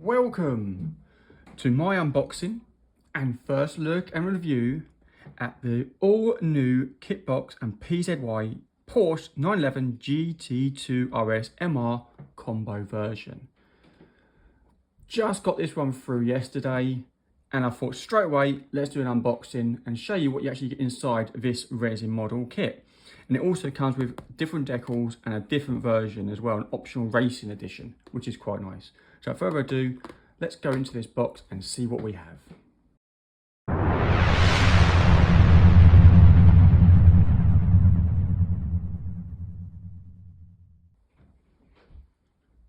Welcome to my unboxing and first look and review at the all new Kitbox and PZY Porsche 911 GT2 RS MR combo version. Just got this one through yesterday and I thought straight away let's do an unboxing and show you what you actually get inside this resin model kit. And it also comes with different decals and a different version as well, an optional racing edition, which is quite nice. So without further ado, let's go into this box and see what we have.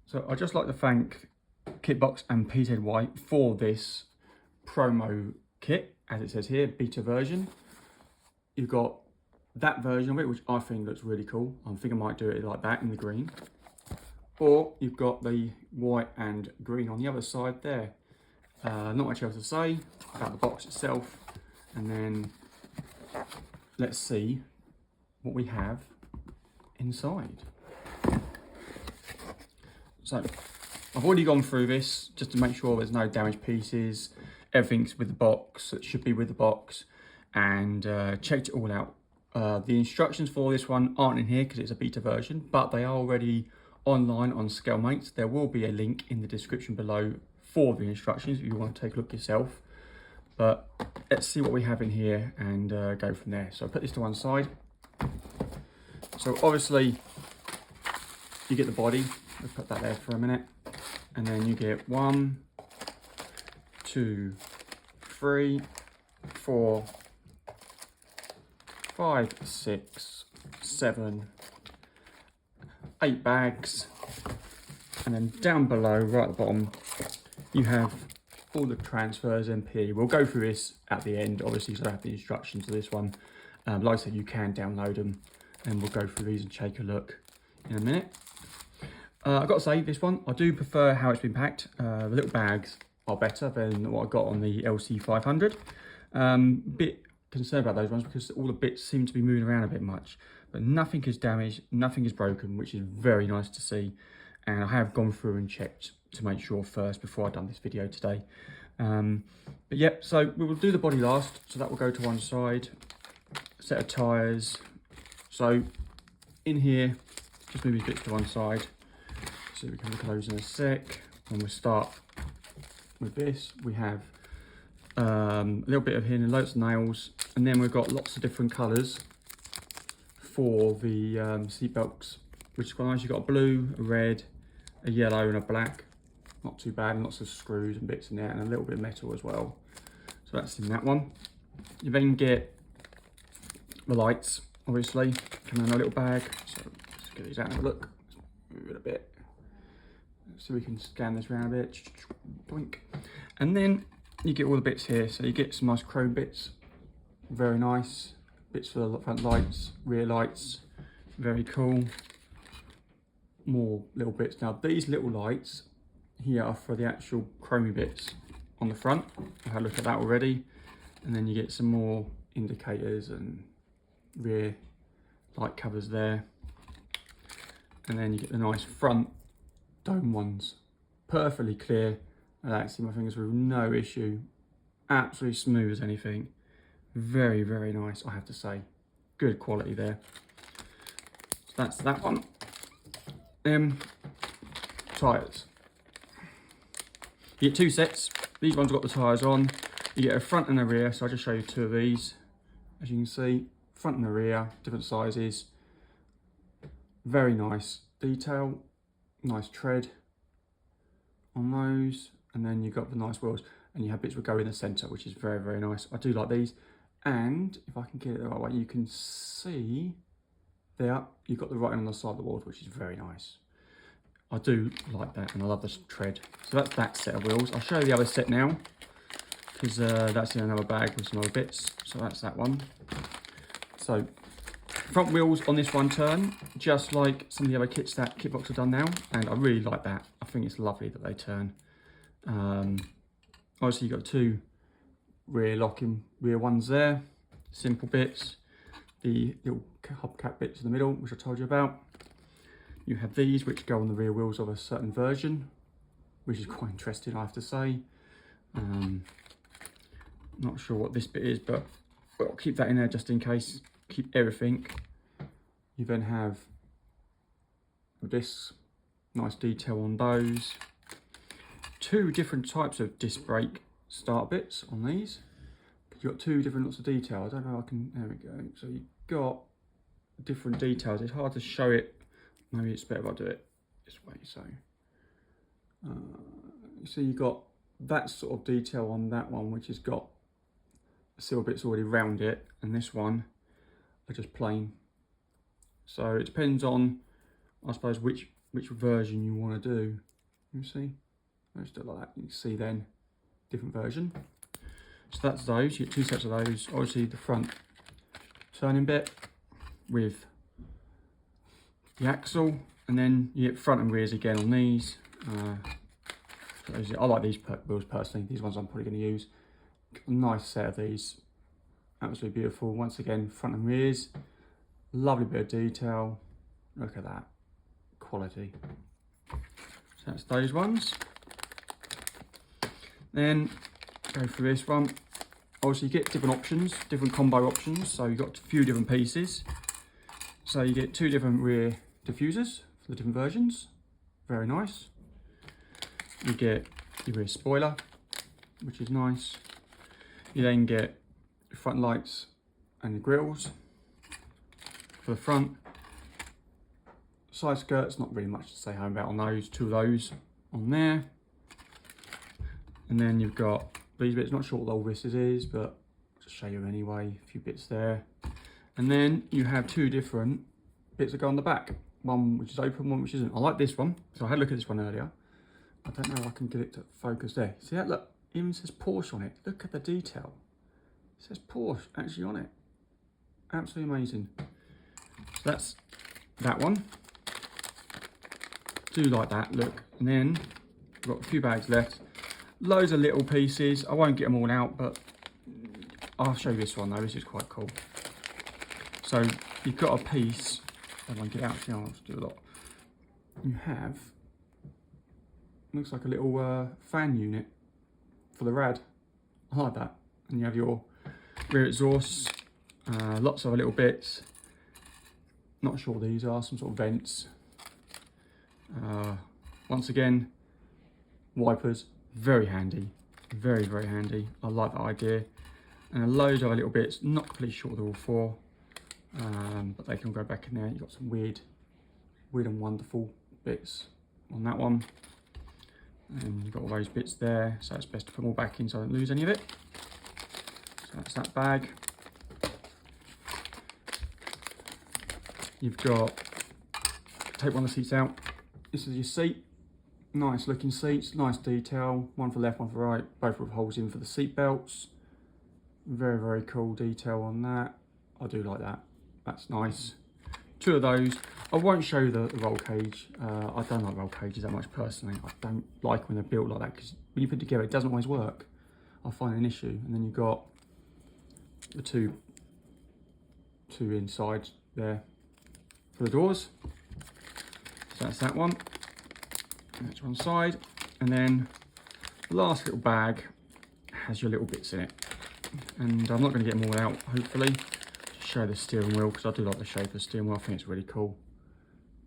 So I'd just like to thank Kitbox and PZY for this promo kit, as it says here, beta version. You've got that version of it, which I think looks really cool. I think I might do it like that in the green. Or you've got the white and green on the other side there. Not much else to say about the box itself. And then let's see what we have inside. So I've already gone through this just to make sure there's no damaged pieces. Everything's with the box, it should be with the box, and checked it all out. The instructions for this one aren't in here because it's a beta version, but they are already online on Scalemates. There will be a link in the description below for the instructions if you want to take a look yourself. But let's see what we have in here and go from there. So I'll put this to one side. So obviously you get the body. Let's put that there for a minute. And then you get 1, 2, 3, 4, 5, 6, 7, 8 bags, and then down below, right at the bottom, you have all the transfers MP. We'll go through this at the end, obviously, so I have the instructions to this one. Like I said, you can download them, and we'll go through these and take a look in a minute. I've got to say, this one, I do prefer how it's been packed. The little bags are better than what I got on the LC500. Bit concerned about those ones because all the bits seem to be moving around a bit much, but nothing is damaged, nothing is broken, which is very nice to see. And I have gone through and checked to make sure first before I've done this video today. But yeah, so we will do the body last, so that will go to one side. Set of tyres. So in here, just move these bits to one side so we can look at those in a sec. And we'll start with this. We have a little bit of here and loads of nails, and then we've got lots of different colours for the seat belts, which is quite nice. You've got a blue, a red, a yellow and a black. Not too bad, and lots of screws and bits in there, and a little bit of metal as well. So that's in that one. You then get the lights, obviously, come in a little bag. So let's get these out and have a look. Move it a bit so we can scan this around a bit. Boink. And then you get all the bits here, so you get some nice chrome bits, very nice. Bits for the front lights, rear lights, very cool. More little bits. Now these little lights here are for the actual chromey bits on the front. I've had a look at that already. And then you get some more indicators and rear light covers there. And then you get the nice front dome ones, perfectly clear. I can see my fingers with no issue, absolutely smooth as anything. Very, very nice, I have to say. Good quality there. So that's that one. Tyres. You get two sets. These ones got the tyres on. You get a front and a rear, so I'll just show you two of these. As you can see, front and the rear, different sizes. Very nice detail, nice tread on those. And then you've got the nice wheels, and you have bits that go in the centre, which is very, very nice. I do like these. And if I can get it the right way, you can see there, you've got the writing on the side of the wheels, which is very nice. I do like that, and I love the tread. So that's that set of wheels. I'll show you the other set now, because that's in another bag with some other bits. So that's that one. So front wheels on this one turn, just like some of the other kits that Kitbox have done now, and I really like that. I think it's lovely that they turn. Obviously you've got two rear locking rear ones there, simple bits. The little hubcap bits in the middle, which I told you about. You have these which go on the rear wheels of a certain version. which is quite interesting, I have to say. Not sure what this bit is, but I'll keep that in there just in case. Keep everything. You then have this, nice detail on those. 2 different types of disc brake start bits on these. You've got 2 different lots of detail. I don't know, there we go. So you've got different details. It's hard to show it. Maybe it's better if I do it this way. So you've got that sort of detail on that one, which has got silver bits already round it, and this one are just plain. So it depends on, I suppose, which version you want to do. You see, let's do it like that. You can see then different version. So that's those. You get 2 sets of those. Obviously the front turning bit with the axle, and then you get front and rears again on these. I like these wheels personally. These ones I'm probably going to use. A nice set of these, absolutely beautiful. Once again, front and rears, lovely bit of detail. Look at that quality. So that's those ones. Then go for this one. Obviously you get different options, different combo options. So you've got a few different pieces. So you get 2 different rear diffusers for the different versions. Very nice. You get your rear spoiler, which is nice. You then get your front lights and the grills for the front. Side skirts, not really much to say home about on those. 2 of those on there. And then you've got these bits, not sure what all this is, but I'll just show you anyway, a few bits there. And then you have 2 different bits that go on the back. One which is open, one which isn't. I like this one. So I had a look at this one earlier. I don't know if I can get it to focus there. See that? Look, even says Porsche on it. Look at the detail. It says Porsche actually on it. Absolutely amazing. So that's that one. Do like that, look. And then we've got a few bags left. Loads of little pieces. I won't get them all out, but I'll show you this one though. This is quite cool. So you've got a piece. I won't get out. I'll just do a lot. You have, looks like a little fan unit for the rad. I like that. And you have your rear exhausts, lots of little bits. Not sure what these are, some sort of vents. Once again, wipers, very handy, very, very handy. I like that idea. And loads of other little bits, not completely sure what they're all for, but they can go back in there. You've got some weird and wonderful bits on that one. And you've got all those bits there, so it's best to put them all back in so I don't lose any of it. So that's that bag. You've got, take one of the seats out. This is your seat. Nice looking seats, nice detail. One for left, one for right, both with holes in for the seat belts. Very, very cool detail on that. I do like that. That's nice. 2 of those. I won't show you the roll cage. I don't like roll cages that much personally. I don't like when they're built like that because when you put it together, it doesn't always work. I find an issue. And then you've got the two inside there for the doors. So that's that one. That's one side. And then the last little bag has your little bits in it. And I'm not going to get them all out, hopefully. Show the steering wheel because I do like the shape of the steering wheel. I think it's really cool.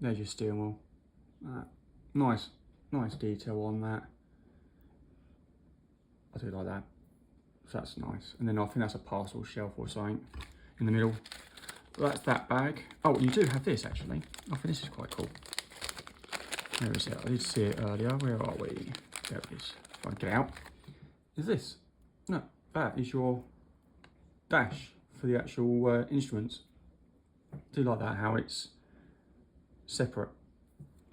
There's your steering wheel. Nice detail on that. I do like that. So that's nice. And then I think that's a parcel shelf or something in the middle. That's that bag. Oh, you do have this actually. I think this is quite cool. Where is it? I did see it earlier. Where are we? There it is. If I can get out. Is this? No, that is your dash for the actual instruments. I do like that, how it's separate.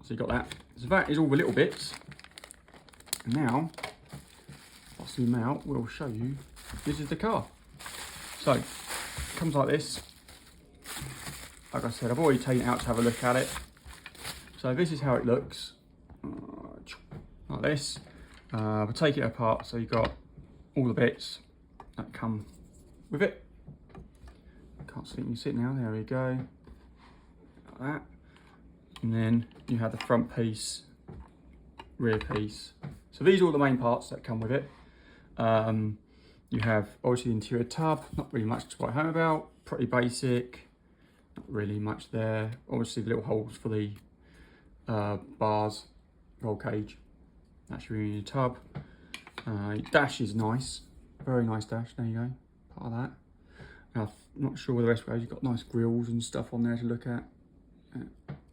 So you got that. So that is all the little bits. And now, if I zoom out, we'll show you, this is the car. So, it comes like this. Like I said, I've already taken it out to have a look at it. So this is how it looks, like this. We'll take it apart, so you've got all the bits that come with it. Can't see me sit now, there we go. Like that. And then you have the front piece rear piece. So these are all the main parts that come with it. You have obviously the interior tub, not really much to write home about, pretty basic, not really much there. Obviously the little holes for the bars, roll cage, that's really in your tub. Dash is nice, very nice dash, there you go, part of that. Now, I'm not sure where the rest goes, you've got nice grills and stuff on there to look at.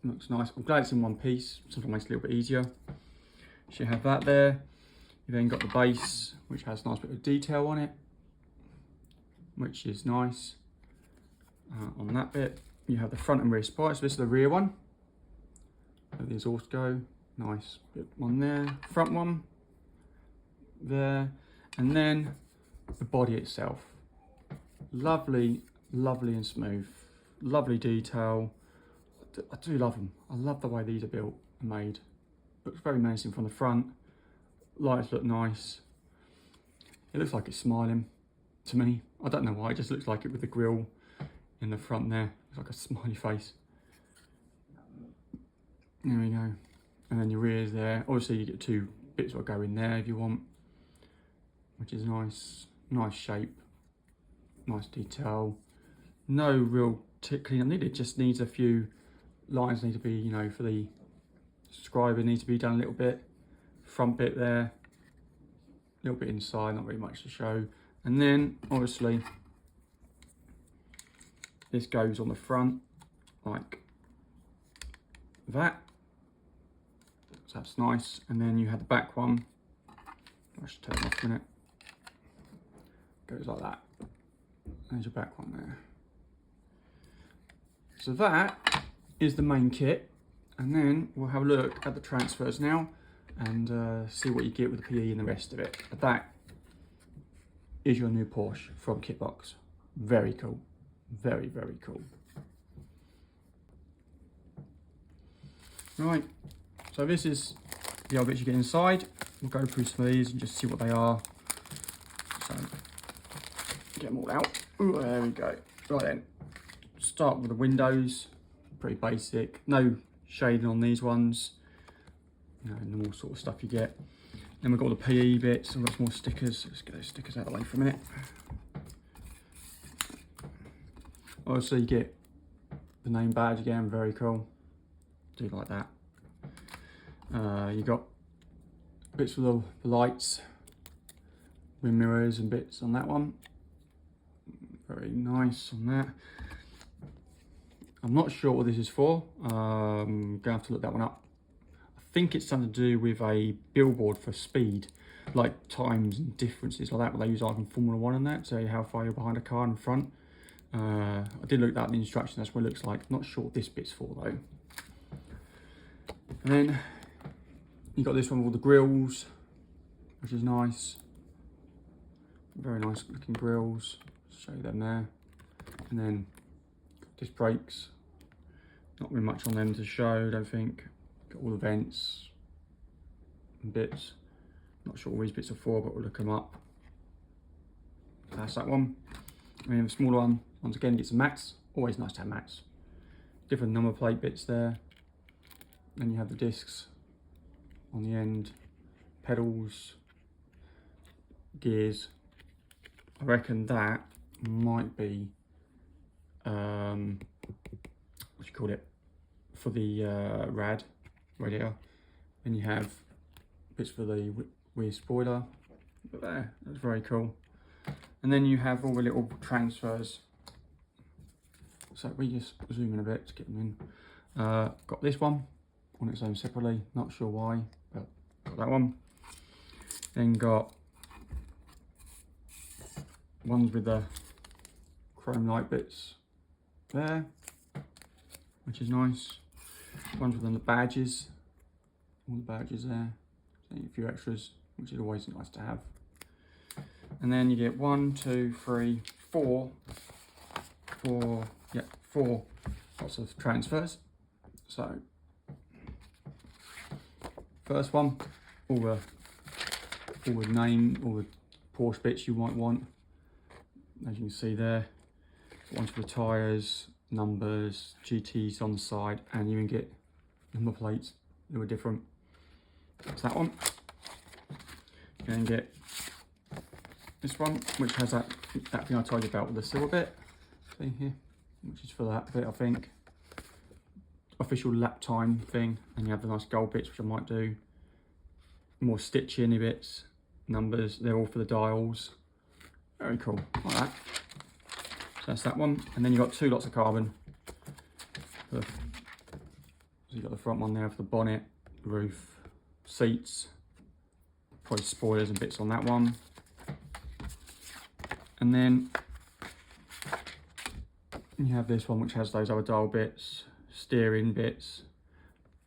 Looks nice, I'm glad it's in one piece, sometimes makes it a little bit easier. So you have that there. You then got the base, which has a nice bit of detail on it, which is nice. On that bit, you have the front and rear spikes. So this is the rear one. Where the exhaust go. Nice bit one there. Front one there, and then the body itself. Lovely, lovely and smooth. Lovely detail. I do love them. I love the way these are built and made. Looks very menacing from the front. Lights look nice. It looks like it's smiling to me. I don't know why, it just looks like it with the grille in the front there. It's like a smiley face. There we go. And then your rear's there. Obviously you get two bits that go in there if you want, which is nice. Nice shape, nice detail. No real tickling needed, it just needs a few lines need to be, you know, for the scribing needs to be done a little bit. Front bit there, a little bit inside, not really much to show. And then obviously this goes on the front like that, so that's nice. And then you have the back one, I should take it off a minute, goes like that. There's your back one there. So that is the main kit, and then we'll have a look at the transfers now and see what you get with the PE and the rest of it. But that is your new Porsche from Kitbox. Very cool, very, very cool. Right, so this is the other bits you get inside. We'll go through some of these and just see what they are. So, get them all out. Ooh, there we go. Right then, start with the windows. Pretty basic, no shading on these ones. You know, normal sort of stuff you get. Then we've got all the PE bits, and we've got some more stickers. Let's get those stickers out of the way for a minute. Also, you get the name badge again, very cool. Do like that. You got bits for the lights, wind mirrors and bits on that one. Very nice on that. I'm not sure what this is for. Gonna have to look that one up. I think it's something to do with a billboard for speed, like times and differences like that, what they use like in Formula 1 and that, so how far you're behind a car in front. I did look that in the instructions, that's what it looks like. Not sure what this bit's for though. And then you got this one with all the grills, which is nice. Very nice looking grills. Show you them there. And then disc brakes. Not really much on them to show, don't think. Got all the vents and bits. Not sure what these bits are for, but we'll look them up. That's that one. And then the smaller one, once again, get some mats. Always nice to have mats. Different number plate bits there. Then you have the discs on the end, pedals, gears. I reckon that might be, what do you call it, for the radiator. Then you have bits for the rear spoiler. But there, that's very cool. And then you have all the little transfers. So we just zoom in a bit to get them in. Got this one on its own separately, not sure why, but got that one. Then got ones with the chrome light bits there, which is nice. Ones with the badges, all the badges there. So a few extras, which is always nice to have. And then you get 1, 2, 3, 4 lots of transfers. So first one, all the name, all the Porsche bits you might want. As you can see there, ones for the tyres, numbers, GTs on the side, and you can get number plates that were different. That's that one. You can get this one, which has that thing I told you about with the silver bit thing here, which is for that bit, I think. Official lap time thing, and you have the nice gold bits, which I might do. More stitching bits, numbers, they're all for the dials. Very cool, like that. So that's that one, and then you've got 2 lots of carbon. So you've got the front one there for the bonnet, roof, seats, probably spoilers and bits on that one. And then you have this one, which has those other dial bits, steering bits,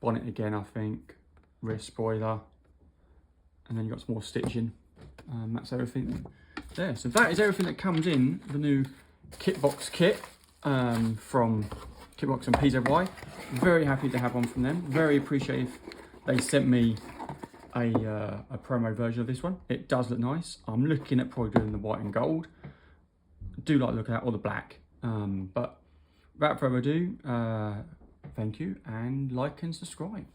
bonnet again, I think, rear spoiler, and then you've got some more stitching. That's everything there. So that is everything that comes in the new Kitbox kit from Kitbox and PZY. Very happy to have one from them. Very appreciative they sent me a promo version of this one. It does look nice. I'm looking at probably doing the white and gold. I do like looking at all the black. But without further ado, thank you, and like and subscribe.